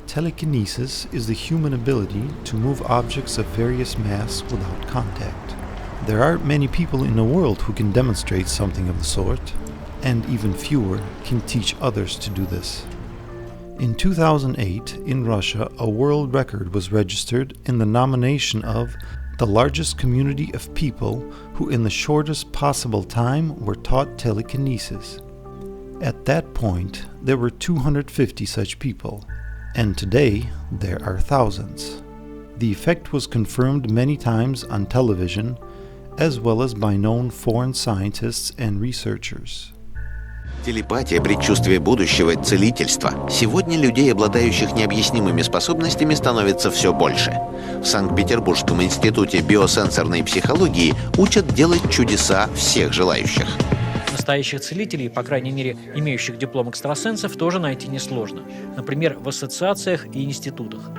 Telekinesis is the human ability to move objects of various mass without contact. There aren't many people in the world who can demonstrate something of the sort, and even fewer can teach others to do this. In 2008, in Russia, a world record was registered in the nomination of the largest community of people who in the shortest possible time were taught telekinesis. At that point, there were 250 such people, and today there are thousands. The effect was confirmed many times on television, as well as by known foreign scientists and researchers. Телепатия, предчувствие будущего, целительство. Сегодня людей, обладающих необъяснимыми способностями, становится все больше. В Санкт-Петербургском институте биосенсорной психологии учат делать чудеса всех желающих. Настоящих целителей, по крайней мере, имеющих диплом экстрасенсов, тоже найти несложно. Например, в ассоциациях и институтах.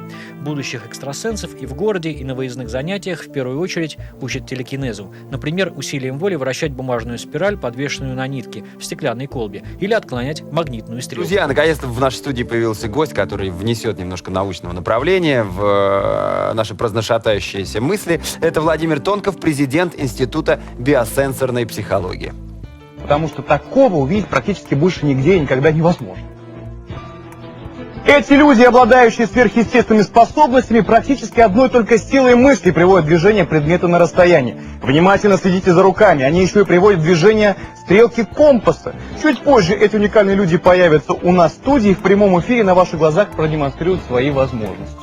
Будущих экстрасенсов и в городе, и на выездных занятиях в первую очередь учат телекинезу. Например, усилием воли вращать бумажную спираль, подвешенную на нитке в стеклянной колбе, или отклонять магнитную стрелку. Друзья, наконец-то в нашей студии появился гость, который внесет немножко научного направления в наши праздношатающиеся мысли. Это Владимир Тонков, президент Института биосенсорной психологии. Потому что такого увидеть практически больше нигде и никогда невозможно. Эти люди, обладающие сверхъестественными способностями, практически одной только силой мысли приводят движение предмета на расстоянии. Внимательно следите за руками, они еще и приводят в движение стрелки компаса. Чуть позже эти уникальные люди появятся у нас в студии и в прямом эфире на ваших глазах продемонстрируют свои возможности.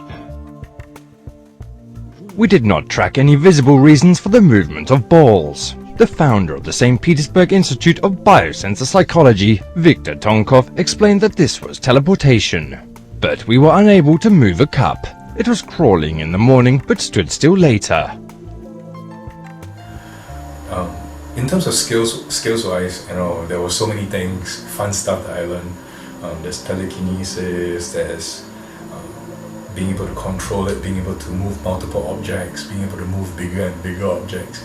We did not track any visible reasons for the movement of balls. The founder of the St. Petersburg Institute of Biosensory Psychology, Viktor Tonkov, explained that this was teleportation. But we were unable to move a cup. It was crawling in the morning, but stood still later. In terms of skills-wise, there were so many things, fun stuff that I learned. There's telekinesis, there's being able to control it, being able to move multiple objects, being able to move bigger and bigger objects,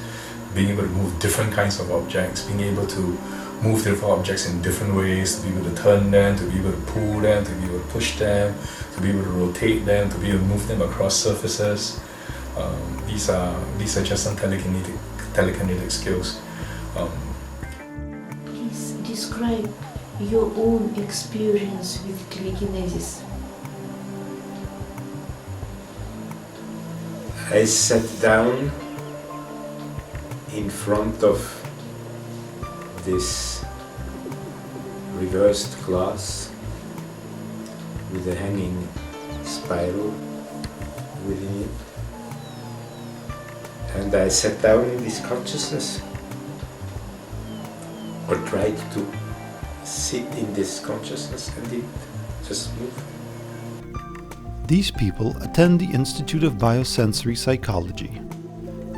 being able to move different kinds of objects, being able to move different objects in different ways, to be able to turn them, to be able to pull them, to be able to push them, to be able to rotate them, to be able to move them across surfaces. These are just some telekinetic skills. Please describe your own experience with telekinesis. I sat down in front of this reversed glass with a hanging spiral within it, and I sat down in this consciousness, or tried to sit in this consciousness, and it just moved. These people attend the Institute of Biosensory Psychology.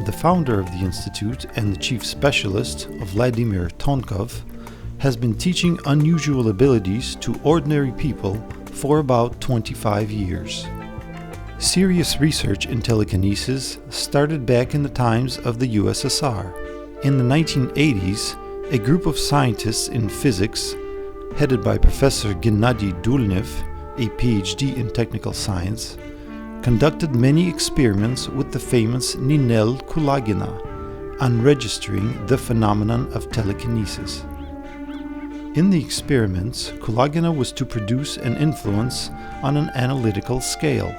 The founder of the institute and the chief specialist, Vladimir Tonkov, has been teaching unusual abilities to ordinary people for about 25 years. Serious research in telekinesis started back in the times of the USSR. In the 1980s, a group of scientists in physics, headed by Professor Gennady Dulnev, a PhD in technical science, conducted many experiments with the famous Ninel Kulagina on registering the phenomenon of telekinesis. In the experiments, Kulagina was to produce an influence on an analytical scale.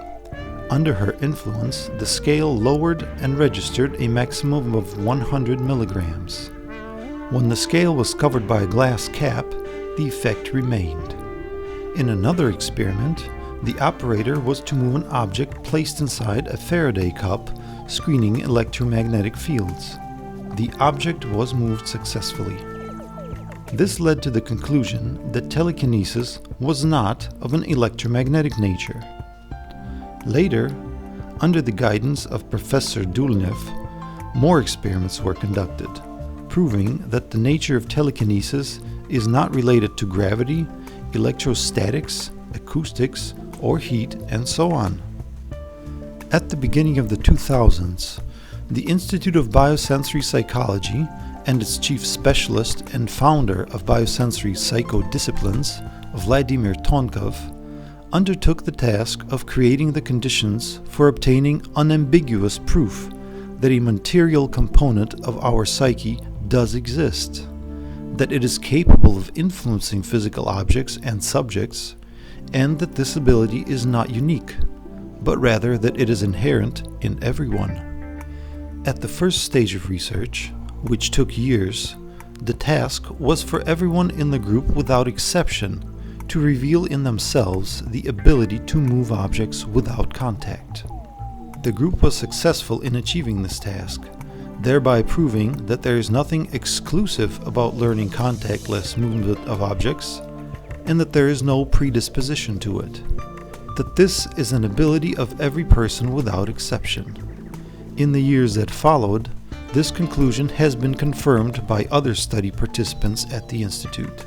Under her influence, the scale lowered and registered a maximum of 100 milligrams. When the scale was covered by a glass cap, the effect remained. In another experiment, the operator was to move an object placed inside a Faraday cup, screening electromagnetic fields. The object was moved successfully. This led to the conclusion that telekinesis was not of an electromagnetic nature. Later, under the guidance of Professor Dulnev, more experiments were conducted, proving that the nature of telekinesis is not related to gravity, electrostatics, acoustics, or heat, and so on. At the beginning of the 2000s, the Institute of Biosensory Psychology and its chief specialist and founder of biosensory psychodisciplines, Vladimir Tonkov, undertook the task of creating the conditions for obtaining unambiguous proof that a material component of our psyche does exist, that it is capable of influencing physical objects and subjects, and that this ability is not unique, but rather that it is inherent in everyone. At the first stage of research, which took years, the task was for everyone in the group without exception to reveal in themselves the ability to move objects without contact. The group was successful in achieving this task, thereby proving that there is nothing exclusive about learning contactless movement of objects, and that there is no predisposition to it, that this is an ability of every person without exception. In the years that followed, this conclusion has been confirmed by other study participants at the Institute.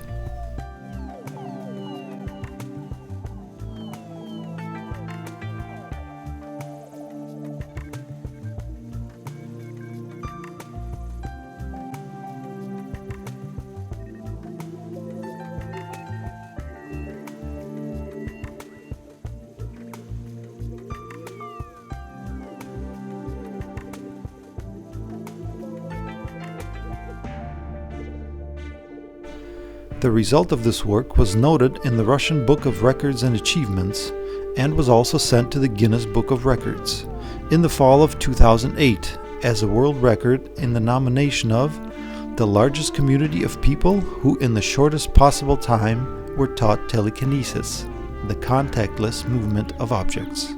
The result of this work was noted in the Russian Book of Records and Achievements and was also sent to the Guinness Book of Records in the fall of 2008 as a world record in the nomination of the largest community of people who in the shortest possible time were taught telekinesis, the contactless movement of objects.